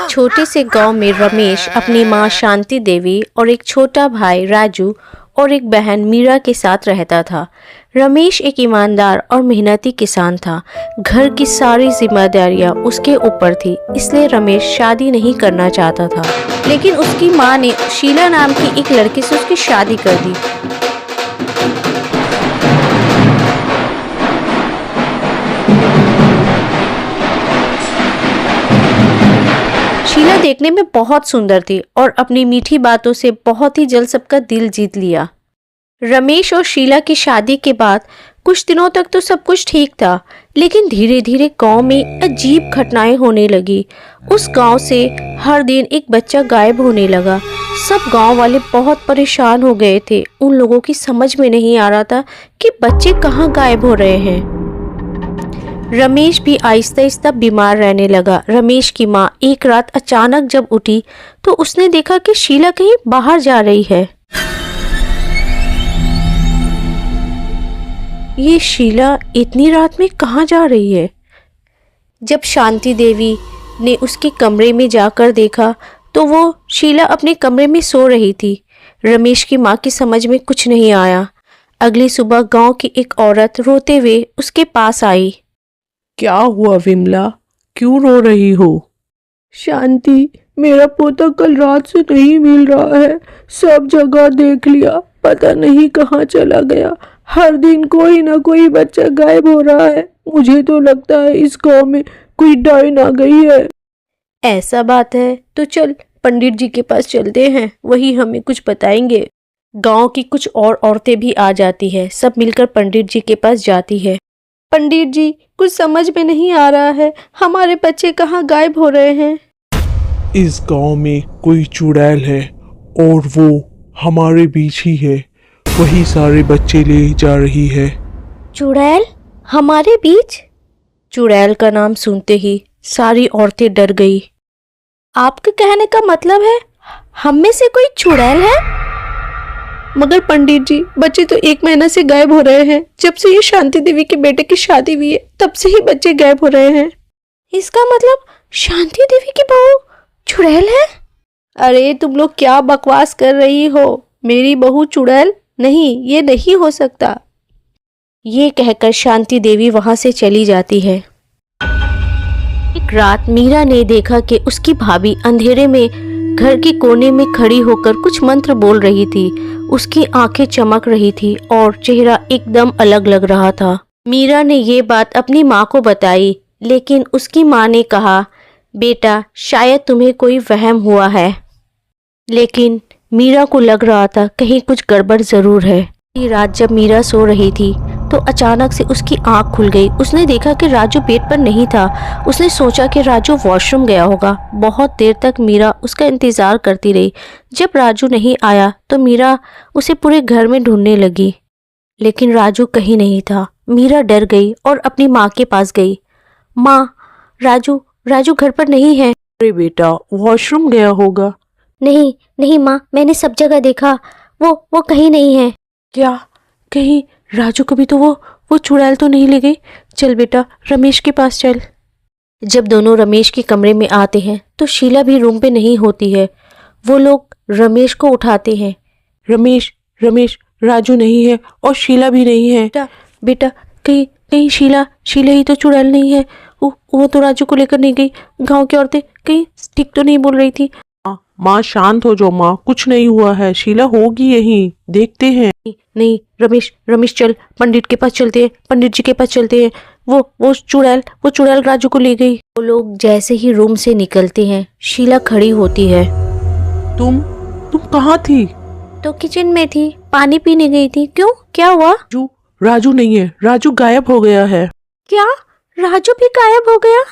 छोटे से गांव में रमेश अपनी माँ शांति देवी और एक छोटा भाई राजू और एक बहन मीरा के साथ रहता था। रमेश एक ईमानदार और मेहनती किसान था। घर की सारी जिम्मेदारियां उसके ऊपर थी, इसलिए रमेश शादी नहीं करना चाहता था। लेकिन उसकी माँ ने शीला नाम की एक लड़की से उसकी शादी कर दी। शीला देखने में बहुत सुंदर थी और अपनी मीठी बातों से बहुत ही जल्द सबका दिल जीत लिया। रमेश और शीला की शादी के बाद कुछ दिनों तक तो सब कुछ ठीक था, लेकिन धीरे धीरे गांव में अजीब घटनाएं होने लगी। उस गांव से हर दिन एक बच्चा गायब होने लगा। सब गांव वाले बहुत परेशान हो गए थे। उन लोगों की समझ में नहीं आ रहा था कि बच्चे कहाँ गायब हो रहे हैं। रमेश भी आहिस्ता आहिस्ता बीमार रहने लगा। रमेश की माँ एक रात अचानक जब उठी तो उसने देखा कि शीला कहीं बाहर जा रही है। ये शीला इतनी रात में कहाँ जा रही है? जब शांति देवी ने उसके कमरे में जाकर देखा तो वो शीला अपने कमरे में सो रही थी। रमेश की माँ की समझ में कुछ नहीं आया। अगली सुबह गांव की एक औरत रोते हुए उसके पास आई। क्या हुआ विमला, क्यों रो रही हो? शांति, मेरा पोता कल रात से नहीं मिल रहा है। सब जगह देख लिया, पता नहीं कहाँ चला गया। हर दिन कोई ना कोई बच्चा गायब हो रहा है। मुझे तो लगता है इस गांव में कोई डायन आ गई है। ऐसा बात है तो चल पंडित जी के पास चलते हैं, वही हमें कुछ बताएंगे। गांव की कुछ और औरतें भी आ जाती है। सब मिलकर पंडित जी के पास जाती है। पंडित जी, कुछ समझ में नहीं आ रहा है, हमारे बच्चे कहाँ गायब हो रहे हैं। इस गांव में कोई चुड़ैल है और वो हमारे बीच ही है। वही सारे बच्चे ले जा रही है। चुड़ैल हमारे बीच? चुड़ैल का नाम सुनते ही सारी औरतें डर गई। आपके कहने का मतलब है हम में से कोई चुड़ैल है? मगर पंडित जी, बच्चे तो 1 महीना से गायब हो रहे हैं। जब से ये शांति देवी के बेटे की शादी हुई है तब से ही बच्चे गायब हो रहे हैं। इसका मतलब शांति देवी की बहू चुड़ैल है? अरे तुम लोग क्या बकवास कर रही हो? मेरी बहू चुड़ैल नहीं, ये नहीं हो सकता। ये कहकर शांति देवी वहां से चली जाती है। एक रात मीरा ने देखा कि उसकी भाभी अंधेरे में घर के कोने में खड़ी होकर कुछ मंत्र बोल रही थी। उसकी आंखें चमक रही थी और चेहरा एकदम अलग लग रहा था। मीरा ने ये बात अपनी माँ को बताई, लेकिन उसकी माँ ने कहा, बेटा शायद तुम्हें कोई वहम हुआ है। लेकिन मीरा को लग रहा था कहीं कुछ गड़बड़ जरूर है। रात जब मीरा सो रही थी तो अचानक से उसकी आंख खुल गई। उसने देखा कि राजू बेड पर नहीं था। उसने सोचा कि राजू वॉशरूम गया होगा। बहुत देर तक मीरा उसका इंतज़ार करती रही। जब राजू नहीं आया तो मीरा उसे पूरे घर में ढूंढने लगी, लेकिन राजू कहीं नहीं था। मीरा डर गई और अपनी माँ के पास गई। माँ, राजू घर पर नहीं है। अरे बेटा, वॉशरूम गया होगा। नहीं नहीं माँ, मैंने सब जगह देखा, वो कहीं नहीं है। क्या कहीं राजू को भी तो वो चुड़ैल तो नहीं ले गई? चल बेटा, रमेश के पास चल। जब दोनों रमेश के कमरे में आते हैं तो शीला भी रूम पे नहीं होती है। वो लोग रमेश को उठाते हैं। रमेश, राजू नहीं है और शीला भी नहीं है। बेटा कहीं शीला ही तो चुड़ैल नहीं है। वो तो राजू को लेकर नहीं गई। गांव की औरतें कहीं ठीक तो नहीं बोल रही थी। माँ शांत हो जाओ माँ, कुछ नहीं हुआ है। शीला होगी यहीं, देखते हैं। नहीं रमेश चल, पंडित के पास चलते हैं, पंडित जी के पास चलते हैं। वो चुड़ैल राजू को ले गई। वो लोग जैसे ही रूम से निकलते हैं शीला खड़ी होती है। तुम कहाँ थी? तो किचन में थी, पानी पीने गई थी। क्यों, क्या हुआ? राजू नहीं है, राजू गायब हो गया है। क्या, राजू भी गायब हो गया?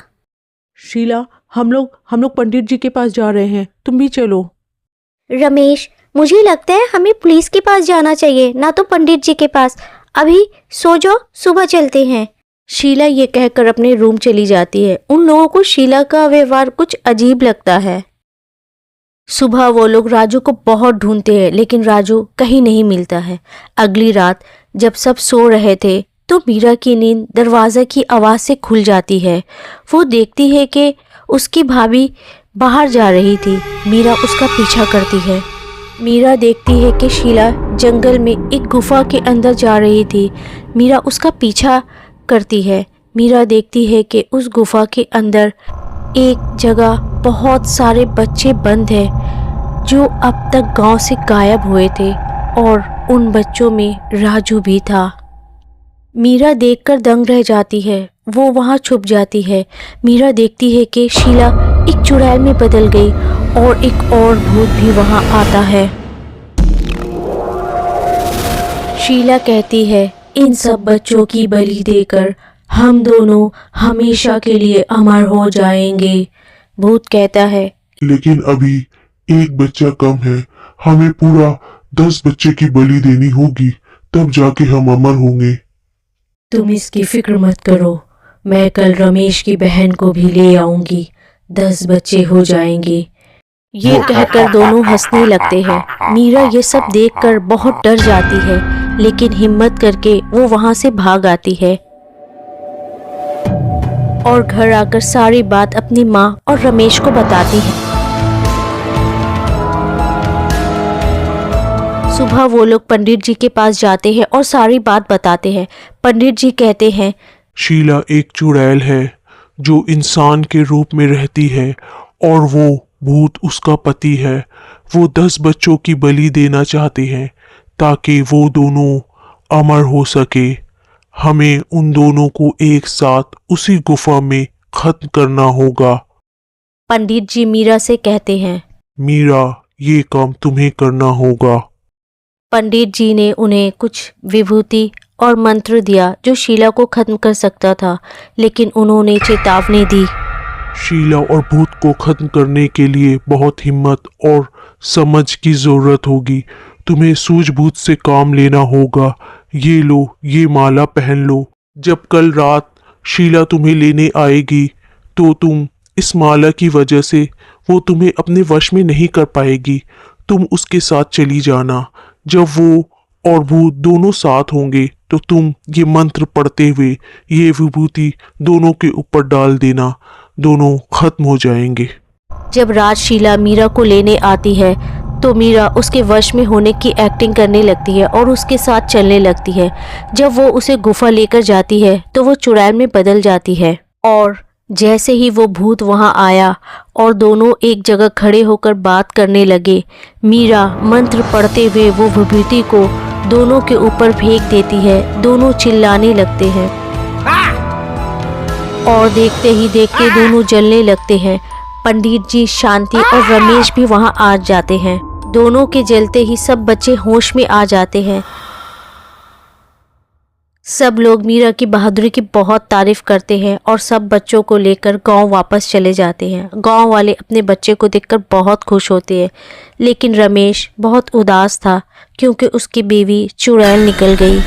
शीला, हम लोग पंडित जी के पास जा रहे हैं, तुम भी चलो। रमेश, मुझे लगता है हमें पुलिस के पास जाना चाहिए, ना तो पंडित जी के पास। अभी सो जाओ, सुबह चलते हैं। शीला ये कहकर अपने रूम चली जाती है। उन लोगों को शीला का व्यवहार कुछ अजीब लगता है। सुबह वो लोग राजू को बहुत ढूंढते हैं, लेकिन राजू कहीं नहीं मिलता है। अगली रात जब सब सो रहे थे तो मीरा की नींद दरवाजे की आवाज़ से खुल जाती है। वो देखती है कि उसकी भाभी बाहर जा रही थी। मीरा उसका पीछा करती है। मीरा देखती है कि शीला जंगल में एक गुफा के अंदर जा रही थी। मीरा उसका पीछा करती है। मीरा देखती है कि उस गुफा के अंदर एक जगह बहुत सारे बच्चे बंद हैं जो अब तक गांव से गायब हुए थे, और उन बच्चों में राजू भी था। मीरा देखकर दंग रह जाती है। वो वहाँ छुप जाती है। मीरा देखती है कि शीला एक चुड़ैल में बदल गई और एक और भूत भी वहाँ आता है। शीला कहती है, इन सब बच्चों की बलि देकर हम दोनों हमेशा के लिए अमर हो जाएंगे। भूत कहता है, लेकिन अभी एक बच्चा कम है, हमें पूरा 10 बच्चे की बलि देनी होगी, तब जाके हम अमर होंगे। तुम इसकी फिक्र मत करो, मैं कल रमेश की बहन को भी ले आऊंगी, 10 बच्चे हो जाएंगे। ये कहकर दोनों हंसने लगते हैं। मीरा ये सब देखकर बहुत डर जाती है, लेकिन हिम्मत करके वो वहां से भाग आती है और घर आकर सारी बात अपनी माँ और रमेश को बताती है। सुबह वो लोग पंडित जी के पास जाते हैं और सारी बात बताते हैं। पंडित जी कहते हैं, शीला एक चुड़ैल है जो इंसान के रूप में रहती है और वो भूत उसका पति है। वो 10 बच्चों की बलि देना चाहते हैं ताकि वो दोनों अमर हो सके। हमें उन दोनों को एक साथ उसी गुफा में खत्म करना होगा। पंडित जी मीरा से कहते हैं, मीरा, ये काम तुम्हें करना होगा। पंडित जी ने उन्हें कुछ विभूति और मंत्र दिया जो शीला को खत्म कर सकता था, लेकिन उन्होंने चेतावनी दी। शीला और भूत को खत्म करने के लिए बहुत हिम्मत और समझ की जरूरत होगी। तुम्हें सूझबूझ से काम लेना होगा। ये लो, ये माला पहन लो। जब कल रात शीला तुम्हें लेने आएगी तो तुम इस माला की वजह से वो तुम्हें अपने वश में नहीं कर पाएगी। तुम उसके साथ चली जाना। जब वो और भूत दोनों साथ होंगे तो तुम ये मंत्र पढ़ते हुए ये विभूति दोनों के ऊपर डाल देना, दोनों खत्म हो जाएंगे। जब राज शीला मीरा को लेने आती है तो मीरा उसके वश में होने की एक्टिंग करने लगती है और उसके साथ चलने लगती है। जब वो उसे गुफा लेकर जाती है तो वो चुड़ैल में बदल जाती है, और जैसे ही वो भूत वहां आया और दोनों एक जगह खड़े होकर बात करने लगे, मीरा मंत्र पढ़ते हुए वो विभूति को दोनों के ऊपर फेंक देती है। दोनों चिल्लाने लगते हैं और देखते ही देखते दोनों जलने लगते हैं। पंडित जी, शांति और रमेश भी वहां आ जाते हैं। दोनों के जलते ही सब बच्चे होश में आ जाते हैं। सब लोग मीरा की बहादुरी की बहुत तारीफ करते हैं और सब बच्चों को लेकर गांव वापस चले जाते हैं। गांव वाले अपने बच्चे को देखकर बहुत खुश होते हैं, लेकिन रमेश बहुत उदास था क्योंकि उसकी बीवी चुड़ैल निकल गई।